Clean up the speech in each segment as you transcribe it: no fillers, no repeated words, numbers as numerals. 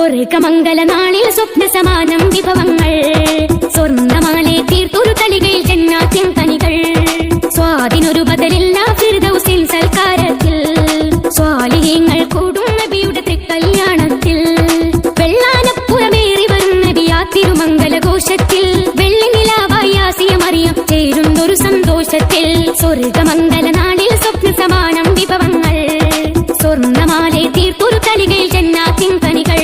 സ്വർഗമംഗല നാളിൽ സ്വപ്ന സമാനം വിഭവങ്ങൾ സ്വർണ്ണമാലെ തീർത്തൊരു തളികയിൽ ജന്നാത്തിൻ കനികൾ സ്വാദിനൊരു ബദലില്ല ഫിർദൗസിൻ സൽക്കാരത്തിൽ സ്വാലിഹീങ്ങൾ കൂടും നബിയുടെ തൃക്കല്യാണത്തിൽ വെള്ളാനപ്പുറമേറി വരും നബിയാ തിരുമംഗലഘോഷത്തിൽ വെള്ളി നിലാവായി ആസിയ മറിയം ചേരുന്നൊരു സന്തോഷത്തിൽ സ്വർഗമംഗല നാളിൽ സ്വപ്ന സമാനം വിഭവങ്ങൾ സ്വർണ്ണമാലെ തീർത്തൊരു തളികയിൽ ജന്നാത്തിൻ കനികൾ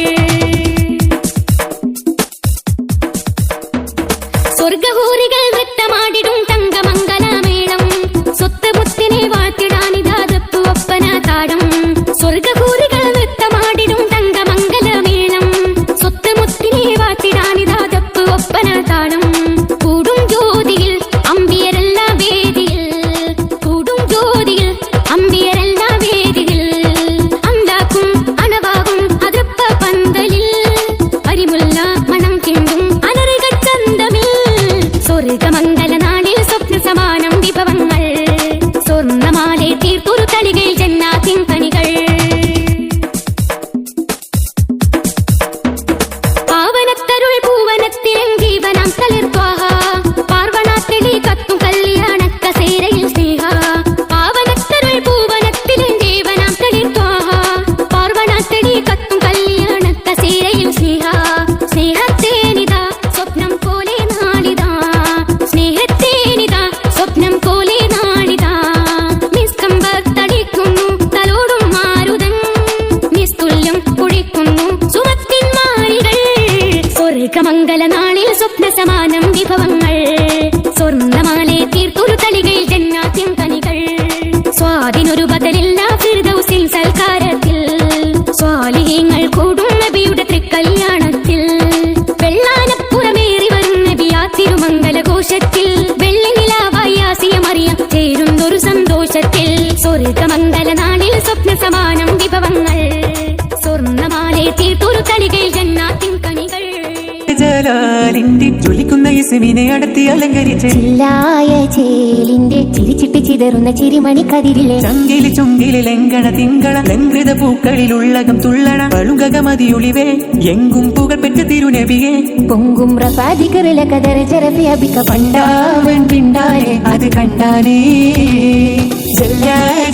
സ്വർഗഹൂറികൾ നൃത്തമാടിടും തങ്കമംഗലമേളം സ്വത്ത് മുത്തിനെ വാഴ്ത്തിടാനിതാതപ്പു ഒപ്പന താടം സ്വർഗഹൂറികൾ നൃത്തമാടിടും തങ്കമംഗലമേളം സ്വത്ത് മുത്തിനെ വാഴ്ത്തിടാനിതാതപ്പു ഒപ്പന താടം കൂടും ജ്യോതിയിൽ അമ്പിയരല്ല വേദിയിൽ കൂടും ജ്യോതിയിൽ അമ്പിയരല്ല വേദിയിൽ അന്താക്കും അണവാകും അതൃപ്പ പന്തലിൽ പരിമുല്ല മണം കിണ്ടും അനറിക ചന്തമിൽ സ്വർഗമംഗല നാളിൽ സ്വപ്ന സമാനം വിഭവങ്ങൾ സ്വർണ്ണമാലെ തീർത്തൊരു തളികയിൽ ജന്നാത്തിൻ കനികൾ പാവനത്തരുൾ പൂവനത്തിലും ജീവനാം തളിർവാഹ പാർവണാത്തെളി കത്തും കല്യാണക്കസേരയിൽ സ്നേഹ പാവനത്തരുൾ പൂവനത്തിലും ജീവനാം തളിർവാഹ പാർവണാത്തെളി കത്തും കല്യാണക്കസേരയിൽ സ്നേഹ സ്നേഹത്തേനിതാ സ്വപ്നം പോലെ നാളിതാ സ്നേഹത്തേനിതാ സ്വപ്നം പോലെ നാളിതാ നിസ്കമ്പത്തടിക്കുന്നു തലോടും മാരുതൻ നിസ്തുല്യം കുടിക്കുന്നു സുമത്തിൻ മാരികൾ സ്വർഗമംഗല നാളിൽ സ്വപ്ന സമാനം വിഭവങ്ങൾ സ്വർണ്ണമാലെ തീർത്തൊരു തളികയിൽ ജന്നാത്തിൻ കനികൾ സ്വാദിനൊരു ബദലില്ല ഫിർദൗസിൻ സൽക്കാരത്തിൽ സ്വാലിഹീങ്ങൾ കൂടും നബിയുടെ തൃക്കല്യാണത്തിൽ വെള്ളാനപ്പുറമേറി വരും നബിയാ തിരുമംഗലഘോഷത്തിൽ വെള്ളി നിലാവായി ആസിയ മറിയം ചേരുന്നൊരു സന്തോഷത്തിൽ സ്വർഗമംഗല നാളിൽ സ്വപ്ന സമാനം വിഭവങ്ങൾ സ്വർണ്ണമാലെ തീർത്തൊരു തളികയിൽ ജന്നാത്തിൻ കനികൾ ജലാലിന്റെ ജ്വലിക്കുന്ന ഇസ്മിനെ അടത്തി അലങ്കരിച്ച് ചില്ലായ ചേലിന്റെ ചിരിച്ചിട്ട് ചിതറുന്ന ചിരിമണി കതിരിലെ ചങ്കിലി ചുങ്കിലി ലങ്കണ തിങ്കള ലങ്കൃത പൂക്കളിലുള്ളകം തുള്ളണ പളുങ്കകമതിയൊളിവേ എങ്കും പുകൾപെറ്റ തിരുനബിയെ പൊങ്കും റഫാദികറില കതര ജരഫി അബിക പണ്ടാവൻ പിണ്ടാരെ അത് കണ്ടാനേ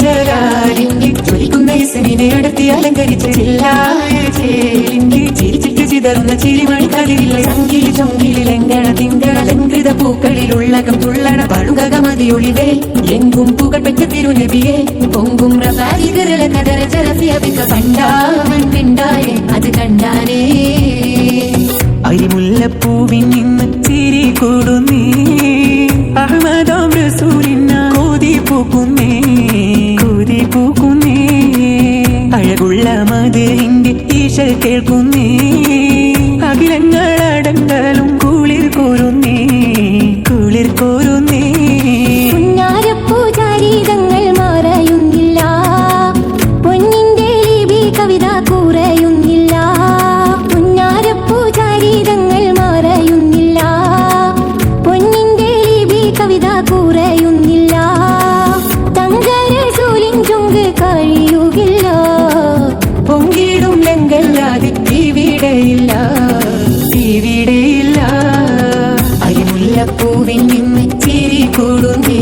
ജലാലിന്റെ ജ്വലിക്കുന്ന ഇസ്മിനെ അടത്തി അലങ്കരിച്ച് ചില്ലായ ചേലിന്റെ ചിരിച്ചിട്ട് ചിതറുന്ന ചിരിമണി കതിരിലെ ചങ്കിലി ചുങ്കിലി ലങ്കണ തിങ്കള ലങ്കൃത പൂക്കളിലുള്ളകം തുള്ളണ പളുങ്കകമതിയൊളിവേ എങ്കും പുകൾപെറ്റ തിരുനബിയെ പൊങ്കും റഫാദികറില കതര ജരഫി അബിക പണ്ടാവൻ പിണ്ടാരെ അത് കണ്ടാനേ അരിമുല്ലപ്പൂവിൻ നിന്ന് ചിരി കൂടുന്നേ അഹ്മദാം റസൂലിന കോതി പൂക്കുന്നേ അഴകുള്ള മദീന്റെ ഈശൽ കേൾക്കുന്നേ അഖിലങ്ങളടങ്കലും കുളിർ കോരുന്നേ പുഞ്ഞാരപ്പൂചാരീതങ്ങൾ മാറയുന്നില്ല പൊന്നിന്റെ ലിപി കവിത കുറയുന്നില്ല പുഞ്ഞാരപ്പൂചാരീതങ്ങൾ മാറയുന്നില്ല പൊന്നിന്റെ ലിപി കവിത കുറയുന്നില്ല തങ്കരസൂലിൻ ചുങ്ക് കഴിയുകില്ല പൊങ്കിടും ലങ്കല്ലാതെ ഇവിടെയില്ല അരിമുല്ലപ്പൂവിൽ നിന്ന് ചിരി കൂടുന്നേ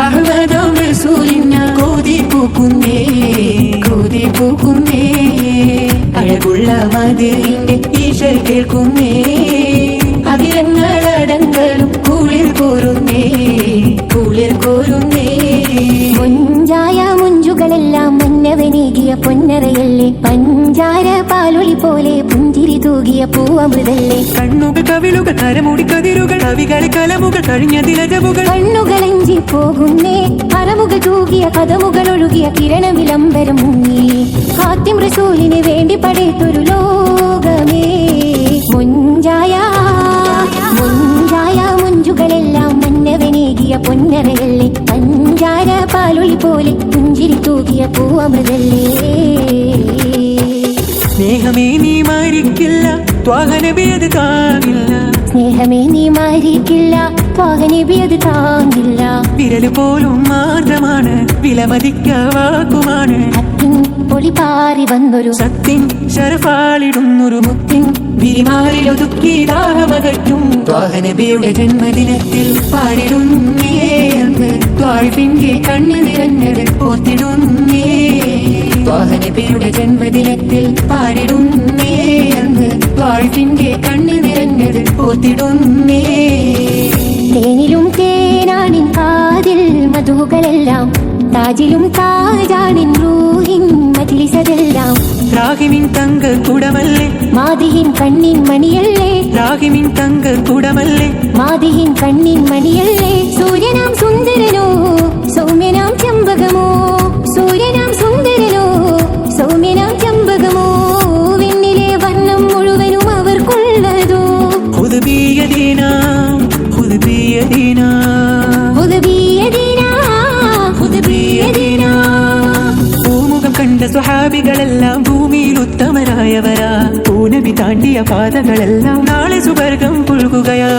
അഹ്മദാം റസൂലിന കോതി പൂക്കുന്നേ അഴകുള്ള മദീന്റെ ഈശൽ കേൾക്കുന്നേ അഖിലങ്ങളടങ്കലും കുളിർ കോരുന്നേ മുഞ്ചായ മുഞ്ചുകളെല്ലാം മന്നവനേകിയ പൊന്നറയല്ലേ പഞ്ചാര പാലൊളി പോലെ പുഞ്ചിരി തൂകിയ പൂവമൃതല്ലേ കണ്ണുകൾ കവിളുകൾ കരമുടി കതിരുകൾ കവികളെ കലമുകൾ കഴിഞ്ഞ തിലജമുകൾ കണ്ണുകളെഞ്ചി പോകുന്നേ അറമുകൾ തൂകിയ കഥമുകൾ ഒഴുകിയ കിരണമിലംബരം മുങ്ങി ഹാത്തിം റസൂലിന് വേണ്ടി പടയത്തൊരു ലോകമേ മുഞ്ചായ മുഞ്ചുകളെല്ലാം മന്നവനേകിയ പൊന്നറയല്ലേ പഞ്ചാര പാലൊളി പോലെ പുഞ്ചിരി തൂകിയ പൂവമൃതല്ലേ സ്നേഹമേ നീ മരിക്കില്ല ത്വാഹനബിയത് താങ്ങില്ല സ്നേഹമേ നീ മരിക്കില്ല ത്വാഹനബിയത് താങ്ങില്ല വിരല് പോലും മാർദ്ദമാണ് വിലമതിക്ക വാക്കുമാണ് അത്തിൻ ഒളി പാറി വന്നൊരു സത്തിൻ ശരഫാളിടുന്നൊരു മുത്തിൻ വിരിമാറിലൊതുക്കി ദാഹമകറ്റും ത്വാഹനബിയുടെ ജന്മദിനത്തിൽ പാടിടുന്നേ അന്ന് ത്വാഴ്ഫിന്റെ കണ്ണ് നിറഞ്ഞത് ഓർത്തിടുന്നേ ത്വാഹനബിയുടെ ജന്മദിനത്തിൽ പാടിടുന്നേ അന്ന് ത്വാഴ്ഫിന്റെ കണ്ണ് നിറഞ്ഞത് ഓർത്തിടുന്നേ തേനിലും തേനാണിൻ കാതിൽ മധുകളെല്ലാം താജിലും താജാണിൻ റൂഹിൻ മജ്ലിസതെല്ലാം രാഗിമിൻ തങ്ക കുടമല്ലേ മാതിഹിൻ കണ്ണിൻ മണിയല്ലേ രാഗിമിൻ തങ്ക കുടമല്ലേ മാതിഹിൻ കണ്ണിൻ മണിയല്ലേ സൂര്യനാം സുന്ദരനോ സൗമ്യനാം ചമ്പകമോ സൂര്യനാം സുന്ദരനോ സൗമ്യനാം ചമ്പകമോ വെണ്ണിലെ വർണ്ണം മുഴുവനും അവർക്കുള്ളതോ ഹുദ്ബിയദീനാ ഹുദ്ബിയദീനാ ഹുദ്ബിയദീനാ പൂമുഖം കണ്ട സ്വഹാബികളെല്ലാം ഭൂമിയിൽ ഉത്തമരായവരാ പൂനബി താണ്ടിയ പാതകളെല്ലാം നാളെ സുവർഗം പുൽകുകയാ